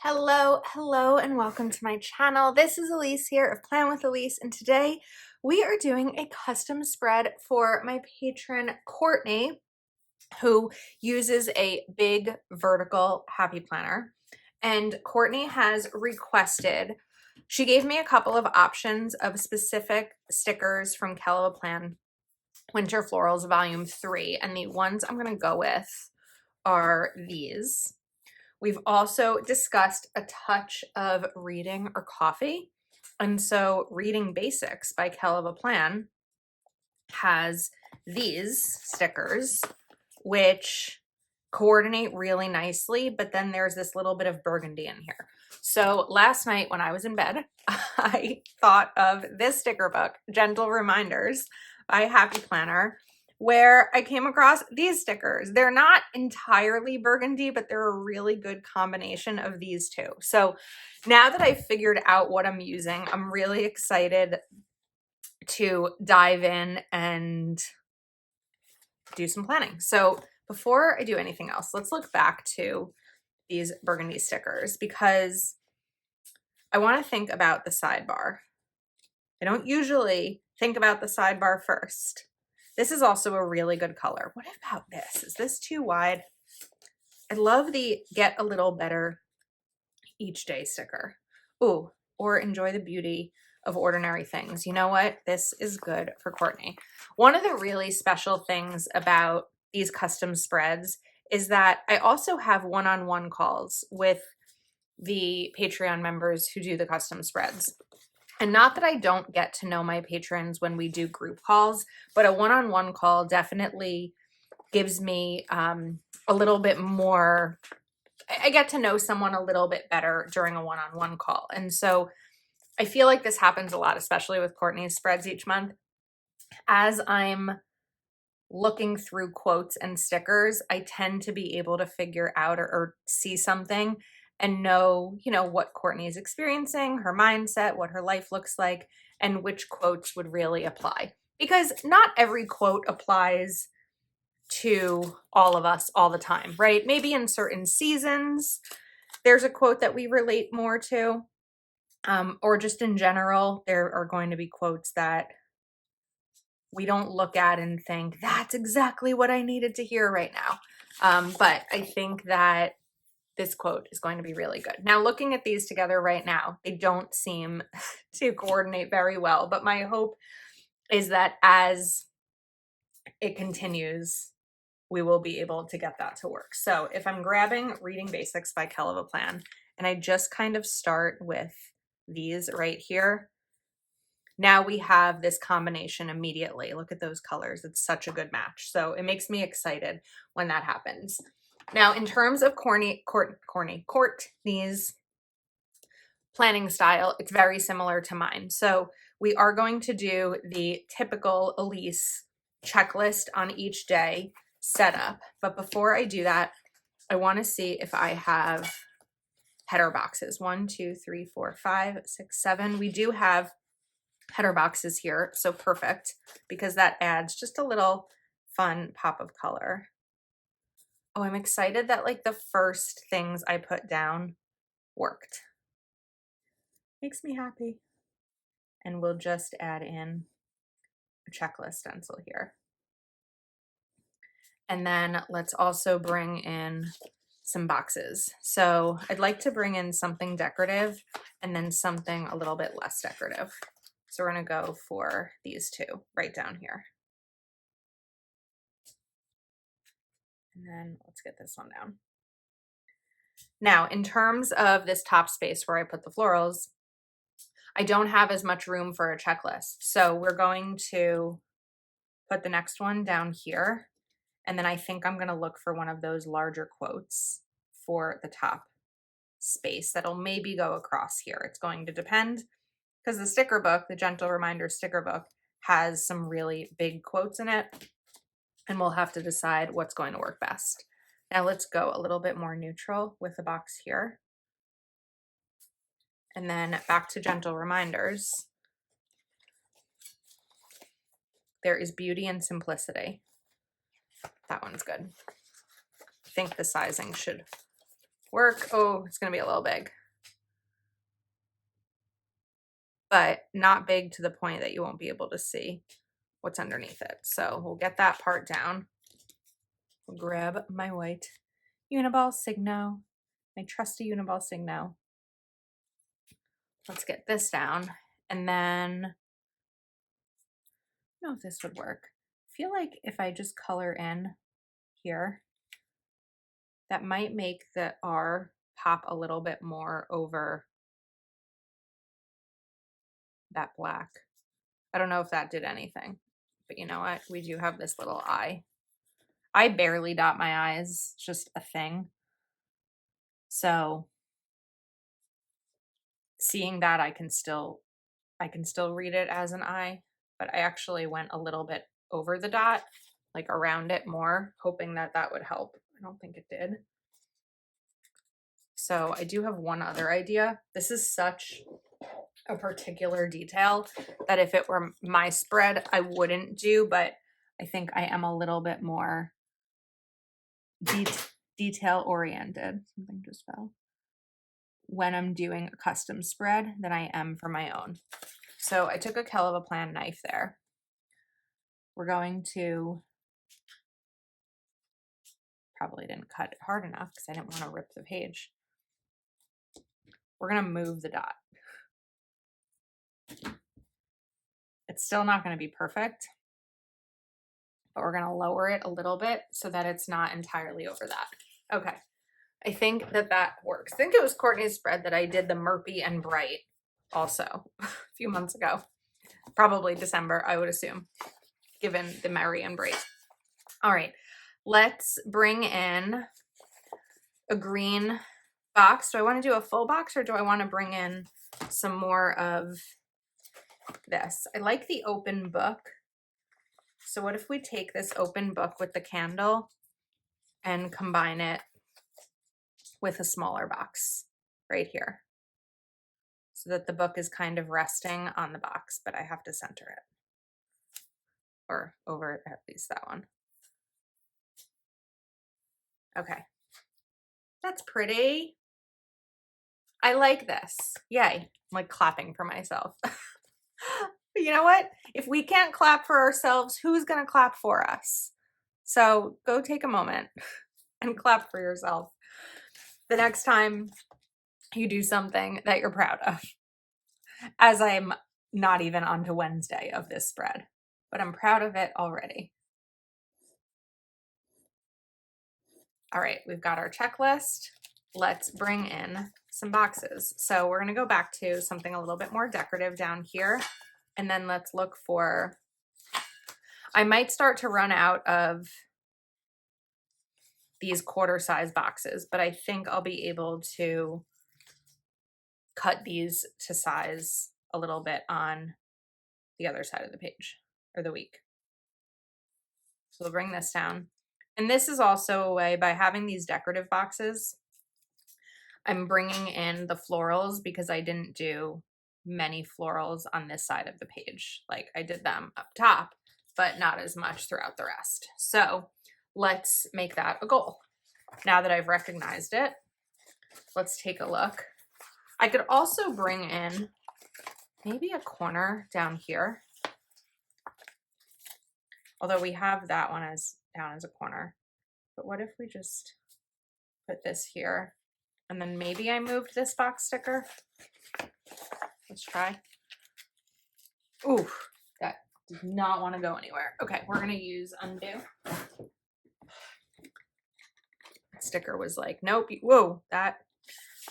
Hello, and welcome to my channel. This is Elise here of Plan with Elise, and today we are doing a custom spread for my patron Courtney, who uses a big vertical happy planner. And Courtney has requested, she gave me a couple of options of specific stickers from Kellow Plan Winter Florals Volume 3, and the ones I'm going to go with are these. We've also discussed a touch of reading or coffee. And so Reading Basics by Kell of a Plan has these stickers, which coordinate really nicely, but then there's this little bit of burgundy in here. So last night when I was in bed, I thought of this sticker book, Gentle Reminders by Happy Planner, where I came across these stickers. They're not entirely burgundy, but they're a really good combination of these two. So now that I've figured out what I'm using, I'm really excited to dive in and do some planning. So before I do anything else, let's look back to these burgundy stickers because I want to think about the sidebar. I don't usually think about the sidebar first. This is also a really good color. What about this? Is this too wide? I love the Get a Little Better Each Day sticker. Ooh, or Enjoy the Beauty of Ordinary Things. You know what? This is good for Courtney. One of the really special things about these custom spreads is that I also have one-on-one calls with the Patreon members who do the custom spreads. And not that I don't get to know my patrons when we do group calls, but a one-on-one call definitely gives me a little bit more, I get to know someone a little bit better during a one-on-one call. And so I feel like this happens a lot, especially with Courtney's spreads each month. As I'm looking through quotes and stickers, I tend to be able to figure out or see something and know, what Courtney is experiencing, her mindset, what her life looks like, and which quotes would really apply. Because not every quote applies to all of us all the time, right? Maybe in certain seasons, there's a quote that we relate more to, or just in general, there are going to be quotes that we don't look at and think, that's exactly what I needed to hear right now. But I think that this quote is going to be really good. Now, looking at these together right now, they don't seem to coordinate very well, but my hope is that as it continues, we will be able to get that to work. So if I'm grabbing Reading Basics by Kell of a Plan, and I just kind of start with these right here, now we have this combination immediately. Look at those colors. It's such a good match. So it makes me excited when that happens. Now, in terms of Courtney's planning style, it's very similar to mine. So we are going to do the typical Elise checklist on each day setup. But before I do that, I want to see if I have header boxes. 1, 2, 3, 4, 5, 6, 7. We do have header boxes here, so perfect, because that adds just a little fun pop of color. Oh, I'm excited that like the first things I put down worked. Makes me happy. And we'll just add in a checklist stencil here. And then let's also bring in some boxes. So I'd like to bring in something decorative and then something a little bit less decorative. So we're gonna go for these two right down here. And then let's get this one down. Now, in terms of this top space where I put the florals, I don't have as much room for a checklist. So we're going to put the next one down here. And then I think I'm going to look for one of those larger quotes for the top space that'll maybe go across here. It's going to depend because the sticker book, the Gentle Reminder sticker book, has some really big quotes in it. And we'll have to decide what's going to work best. Now let's go a little bit more neutral with the box here. And then back to Gentle Reminders. There is Beauty and Simplicity. That one's good. I think the sizing should work. Oh, it's gonna be a little big, but not big to the point that you won't be able to see what's underneath it. So we'll get that part down. We'll grab my white Uniball Signo, my trusty Uniball Signo. Let's get this down. And then, I don't know if this would work. I feel like if I just color in here, that might make the R pop a little bit more over that black. I don't know if that did anything, but you know what? We do have this little eye. I barely dot my I's, it's just a thing. So seeing that, I can still read it as an I, but I actually went a little bit over the dot, like around it more, hoping that that would help. I don't think it did. So I do have one other idea. This is such a particular detail that if it were my spread, I wouldn't do, but I think I am a little bit more detail oriented. Something just fell. When I'm doing a custom spread than I am for my own. So I took a Keleva Plan knife there. We're going to, probably didn't cut it hard enough because I didn't want to rip the page. We're going to move the dot. It's still not going to be perfect, but we're going to lower it a little bit so that it's not entirely over that. Okay. I think that that works. I think it was Courtney's spread that I did the Murphy and Bright also a few months ago. Probably December, I would assume, given the Merry and Bright. All right, let's bring in a green box. Do I want to do a full box or do I want to bring in some more of this? I like the open book. So what if we take this open book with the candle and combine it with a smaller box right here, so that the book is kind of resting on the box, but I have to center it, or over at least that one. Okay, that's pretty. I like this. Yay. I'm like clapping for myself. But you know what? If we can't clap for ourselves, who's going to clap for us? So go take a moment and clap for yourself the next time you do something that you're proud of. As I'm not even on to Wednesday of this spread, but I'm proud of it already. All right, we've got our checklist. Let's bring in some boxes. So we're going to go back to something a little bit more decorative down here. And then let's look for, I might start to run out of these quarter size boxes, but I think I'll be able to cut these to size a little bit on the other side of the page or the week. So we'll bring this down. And this is also a way, by having these decorative boxes, I'm bringing in the florals because I didn't do many florals on this side of the page. Like I did them up top, but not as much throughout the rest. So let's make that a goal. Now that I've recognized it, let's take a look. I could also bring in maybe a corner down here. Although we have that one as down as a corner. But what if we just put this here? And then maybe I moved this box sticker. Let's try. Ooh, that did not want to go anywhere. Okay, we're going to use undo. Sticker was like, nope, whoa, that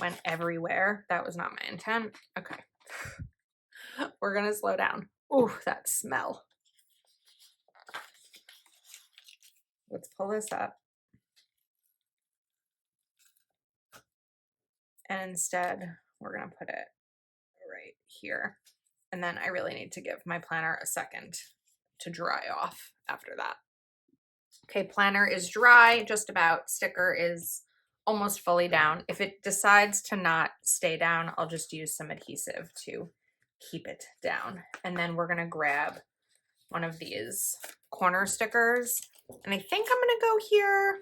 went everywhere. That was not my intent. Okay. We're going to slow down. Ooh, that smell. Let's pull this up. And instead, we're going to put it right here. And then I really need to give my planner a second to dry off after that. Okay, planner is dry, just about. Sticker is almost fully down. If it decides to not stay down, I'll just use some adhesive to keep it down. And then we're gonna grab one of these corner stickers. And I think I'm gonna go here.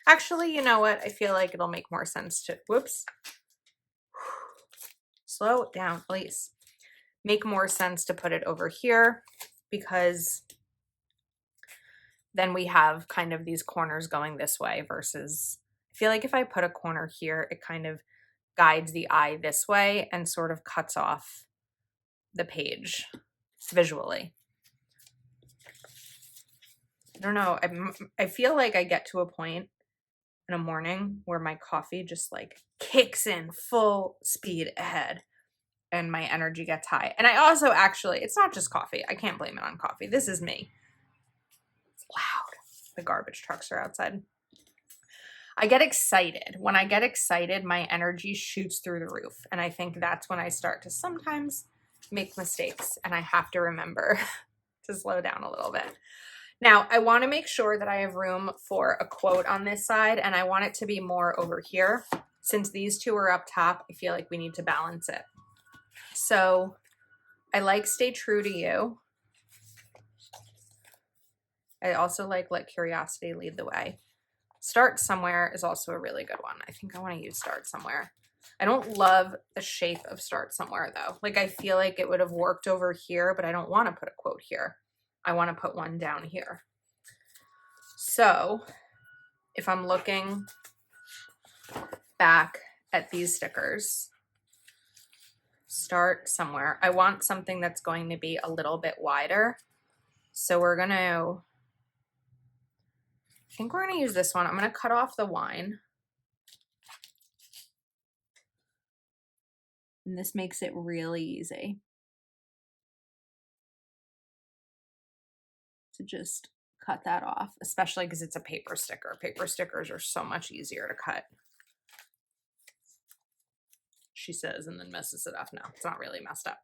Actually, you know what? I feel like it'll make more sense to, whoops, slow it down, please. Make more sense to put it over here because then we have kind of these corners going this way versus, I feel like if I put a corner here, it kind of guides the eye this way and sort of cuts off the page visually. I don't know. I feel like I get to a point in a morning where my coffee just like kicks in full speed ahead and my energy gets high. And I also actually, it's not just coffee. I can't blame it on coffee. This is me. It's loud. The garbage trucks are outside. I get excited. When I get excited, my energy shoots through the roof. And I think that's when I start to sometimes make mistakes. And I have to remember to slow down a little bit. Now, I want to make sure that I have room for a quote on this side, and I want it to be more over here. Since these two are up top, I feel like we need to balance it. So I like Stay True to You. I also like Let Curiosity Lead the Way. Start Somewhere is also a really good one. I think I want to use Start Somewhere. I don't love the shape of Start Somewhere though. Like I feel like it would have worked over here, but I don't want to put a quote here. I want to put one down here. So if I'm looking back at these stickers, Start Somewhere, I want something that's going to be a little bit wider. So we're going to, I think we're going to use this one. I'm going to cut off the wine. And this makes it really easy to just cut that off, especially because it's a paper sticker. Paper stickers are so much easier to cut. She says, and then messes it up. No, it's not really messed up.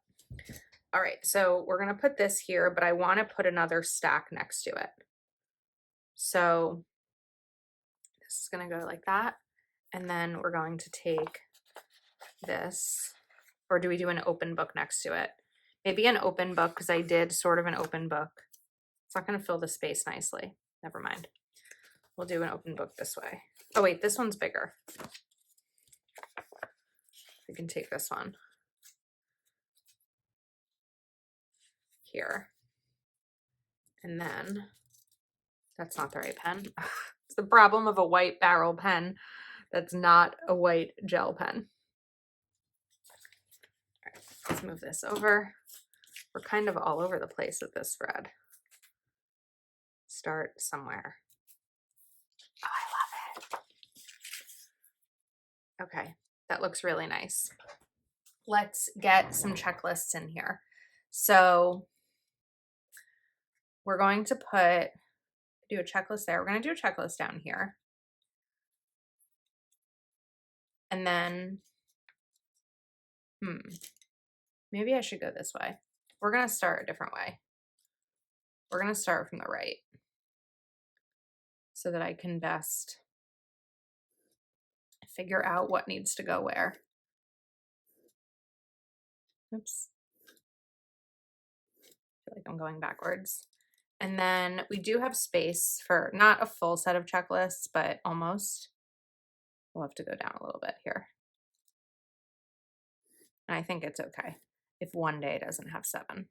All right, so we're going to put this here, but I want to put another stack next to it. So this is going to go like that. And then we're going to take this, or do we do an open book next to it? Maybe an open book, because I did sort of an open book. It's not going to fill the space nicely. Never mind. We'll do an open book this way. Oh wait, this one's bigger. We can take this one here. And then, that's not the right pen. It's the problem of a white barrel pen that's not a white gel pen. All right, let's move this over. We're kind of all over the place with this spread. Start Somewhere. Oh, I love it. Okay, that looks really nice. Let's get some checklists in here. So we're going to do a checklist there. We're going to do a checklist down here. And then, maybe I should go this way. We're going to start a different way. We're going to start from the right so that I can best figure out what needs to go where. Oops. I feel like I'm going backwards. And then we do have space for not a full set of checklists, but almost. We'll have to go down a little bit here. And I think it's okay if one day doesn't have 7.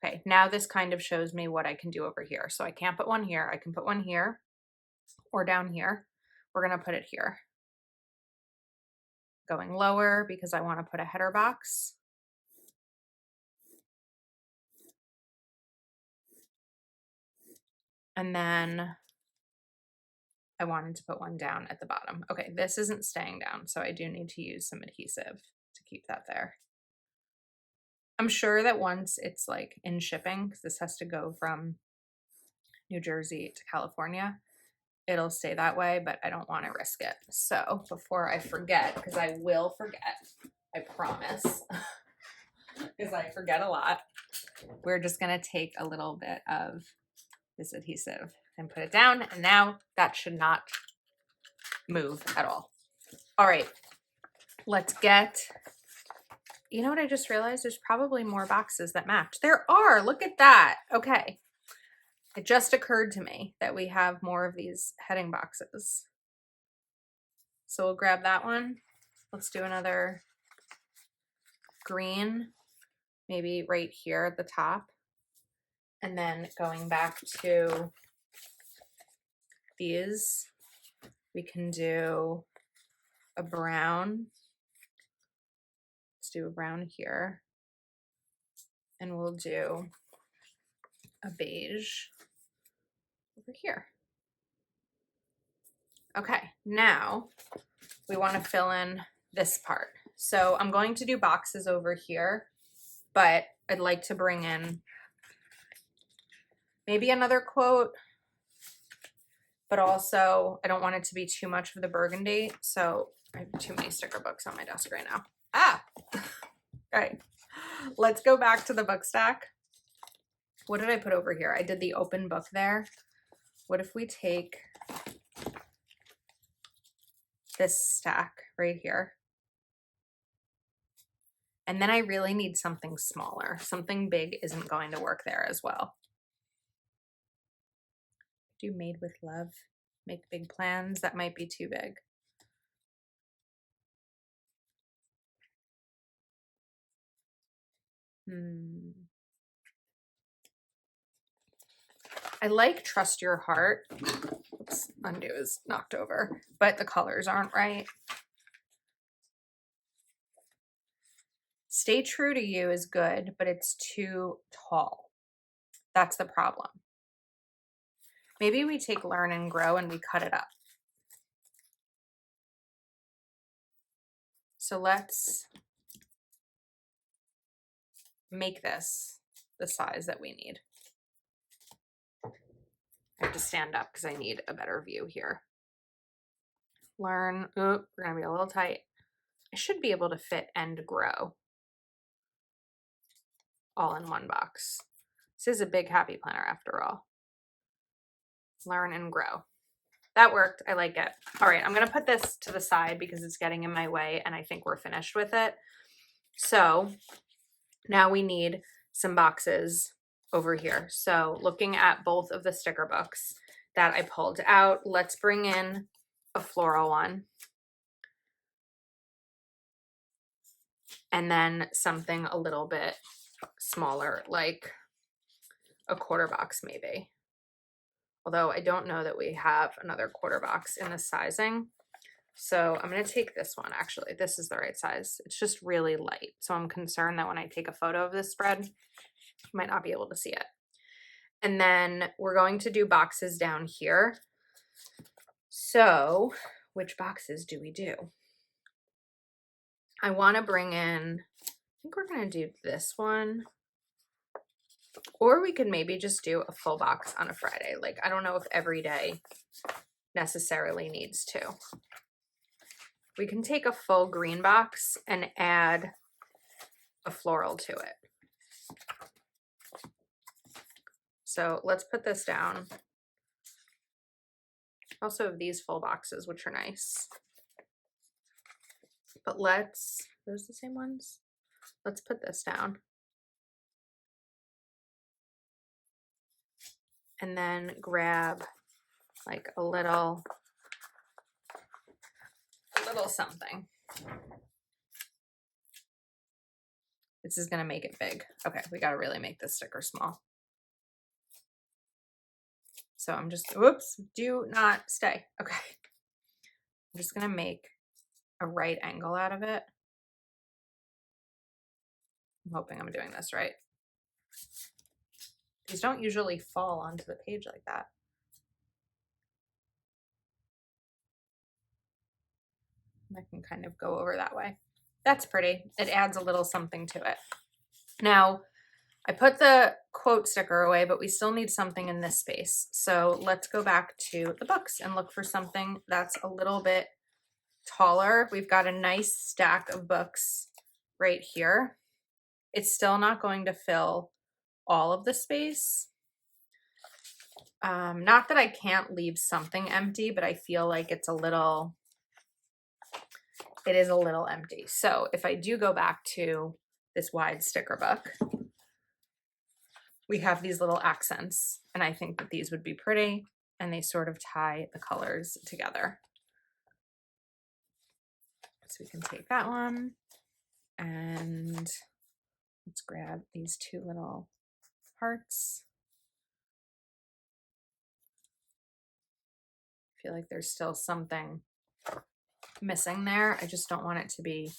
Okay, now this kind of shows me what I can do over here. So I can't put one here. I can put one here or down here. We're going to put it here. Going lower because I want to put a header box. And then I wanted to put one down at the bottom. Okay, this isn't staying down, so I do need to use some adhesive to keep that there. I'm sure that once it's like in shipping, because this has to go from New Jersey to California, it'll stay that way, but I don't want to risk it. So before I forget, because I will forget, I promise, because I forget a lot, we're just going to take a little bit of this adhesive and put it down. And now that should not move at all. All right, let's get, you know what I just realized? There's probably more boxes that match. There are, look at that. Okay. It just occurred to me that we have more of these heading boxes. So we'll grab that one. Let's do another green, maybe right here at the top. And then going back to these, we can do a brown. Let's do a brown here. And we'll do a beige over here. Okay, now we want to fill in this part. So I'm going to do boxes over here, but I'd like to bring in maybe another quote, but also I don't want it to be too much of the burgundy. So I have too many sticker books on my desk right now. All right, let's go back to the book stack. What did I put over here? I did the open book there. What if we take this stack right here? And then I really need something smaller. Something big isn't going to work there as well. Do made with love, make big plans. That might be too big. I like trust your heart. Oops, undo is knocked over, but the colors aren't right. Stay true to you is good, but it's too tall. That's the problem. Maybe we take learn and grow and we cut it up. So let's make this the size that we need. I have to stand up because I need a better view here. Learn, oh, we're gonna be a little tight. I should be able to fit and grow all in one box. This is a big happy planner after all. Learn and grow. That worked. I like it. All right, I'm gonna put this to the side because it's getting in my way and I think we're finished with it. So now we need some boxes over here. So looking at both of the sticker books that I pulled out, let's bring in a floral one. And then something a little bit smaller, like a quarter box maybe. Although I don't know that we have another quarter box in this sizing. So I'm going to take this one, actually. This is the right size. It's just really light. So I'm concerned that when I take a photo of this spread, you might not be able to see it. And then we're going to do boxes down here. So which boxes do we do? I want to bring in, I think we're going to do this one. Or we could maybe just do a full box on a Friday. Like, I don't know if every day necessarily needs to. We can take a full green box and add a floral to it. So let's put this down. Also have these full boxes, which are nice. But let's, are those the same ones? Let's put this down. And then grab like a little something. This is gonna make it big. Okay, we gotta really make this sticker small. So I'm just, whoops, do not stay. Okay. I'm just gonna make a right angle out of it. I'm hoping I'm doing this right. These don't usually fall onto the page like that. I can kind of go over that way. That's pretty. It adds a little something to it. Now, I put the quote sticker away, but we still need something in this space. So let's go back to the books and look for something that's a little bit taller. We've got a nice stack of books right here. It's still not going to fill all of the space. Not that I can't leave something empty, but I feel like it is a little empty. So if I do go back to this wide sticker book, we have these little accents, and I think that these would be pretty, and they sort of tie the colors together. So we can take that one, and let's grab these two little hearts. I feel like there's still something missing there. I just don't want it to be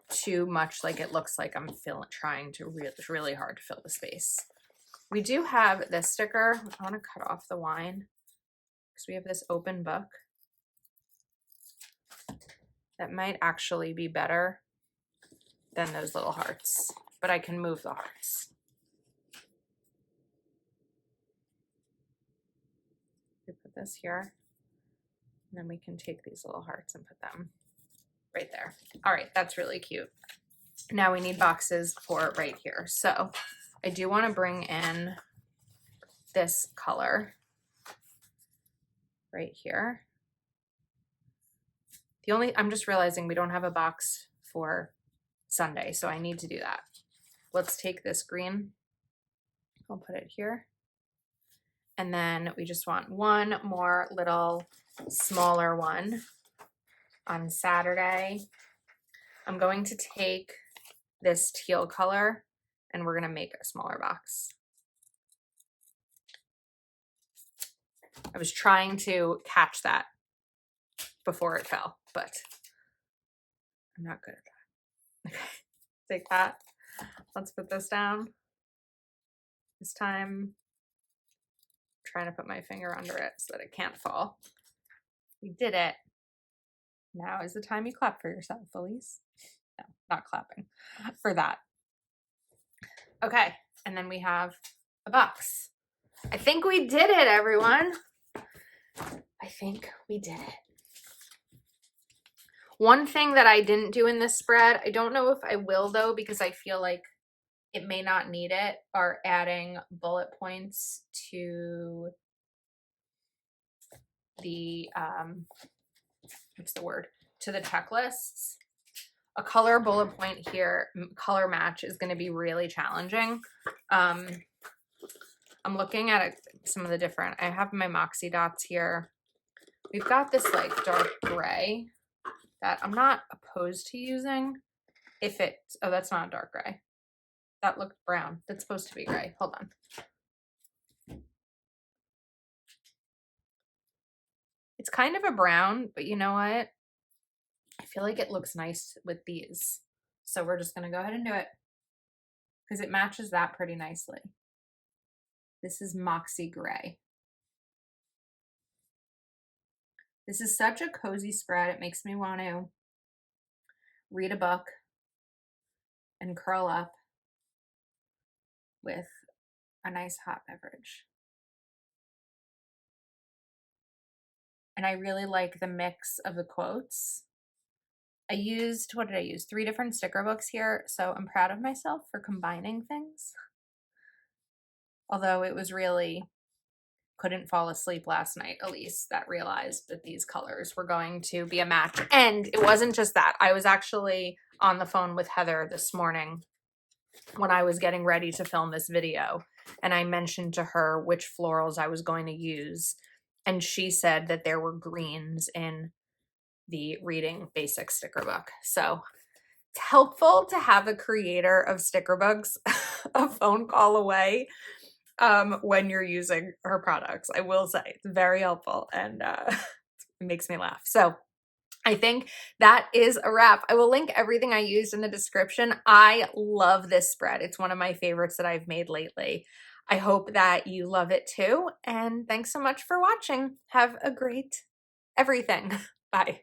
too much like it looks like I'm trying to really hard to fill the space. We do have this sticker. I want to cut off the wine because we have this open book that might actually be better than those little hearts, but I can move the hearts. We put this here, and then we can take these little hearts and put them right there. All right, that's really cute. Now we need boxes for right here. So I do want to bring in this color right here. I'm just realizing we don't have a box for Sunday, so I need to do that. Let's take this green. I'll put it here. And then we just want one more little smaller one on Saturday. I'm going to take this teal color and we're going to make a smaller box. I was trying to catch that before it fell, but I'm not good at that. Okay, take that. Let's put this down. This time, I'm trying to put my finger under it so that it can't fall. We did it. Now is the time you clap for yourself, Elise. No, not clapping for that. Okay, and then we have a box. I think we did it, everyone. I think we did it. One thing that I didn't do in this spread, I don't know if I will though, because I feel like it may not need it, are adding bullet points to the, what's the word? To the checklists. A color bullet point here, color match, is going to be really challenging. I'm looking at some of the different, I have my Moxie dots here. We've got this like dark gray that I'm not opposed to using if it's, oh, that's not dark gray. That looked brown. That's supposed to be gray. Hold on. It's kind of a brown, but you know what? I feel like it looks nice with these. So we're just going to go ahead and do it because it matches that pretty nicely. This is Moxie Gray. This is such a cozy spread. It makes me want to read a book and curl up with a nice hot beverage. And I really like the mix of the quotes. I used, what did I use? 3 different sticker books here. So I'm proud of myself for combining things. Although it was really, couldn't fall asleep last night, Elise, that realized that these colors were going to be a match. And it wasn't just that. I was actually on the phone with Heather this morning when I was getting ready to film this video. And I mentioned to her which florals I was going to use. And she said that there were greens in the Reading Basics sticker book. So it's helpful to have a creator of sticker books a phone call away when you're using her products. I will say it's very helpful and it makes me laugh. So I think that is a wrap. I will link everything I used in the description. I love this spread. It's one of my favorites that I've made lately. I hope that you love it too. And thanks so much for watching. Have a great everything. Bye.